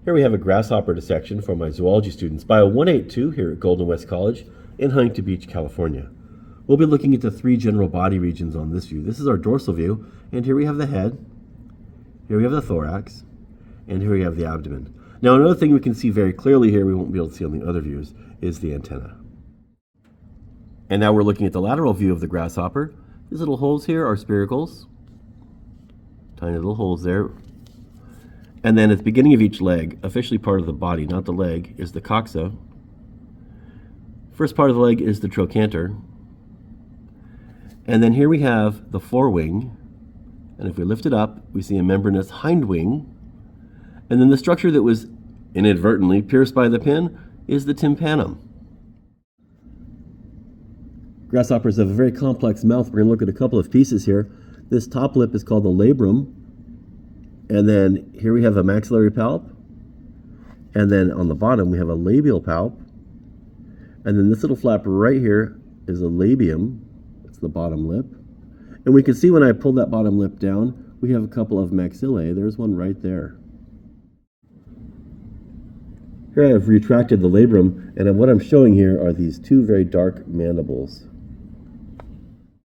Here we have a grasshopper dissection for my zoology students, Biol 182 here at Golden West College in Huntington Beach, California. We'll be looking into three general body regions on this view. This is our dorsal view, and here we have the head, here we have the thorax, and here we have the abdomen. Now another thing we can see very clearly here, we won't be able to see on the other views, is the antenna. And now we're looking at the lateral view of the grasshopper. These little holes here are spiracles, tiny little holes there. And then at the beginning of each leg, officially part of the body, not the leg, is the coxa. First part of the leg is the trochanter. And then here we have the forewing. And if we lift it up, we see a membranous hindwing. And then the structure that was inadvertently pierced by the pin is the tympanum. Grasshoppers have a very complex mouth. We're going to look at a couple of pieces here. This top lip is called the labrum. And then here we have a maxillary palp. And then on the bottom we have a labial palp. And then this little flap right here is a labium. It's the bottom lip. And we can see when I pull that bottom lip down, we have a couple of maxillae. There's one right there. Here I have retracted the labrum, and what I'm showing here are these two very dark mandibles.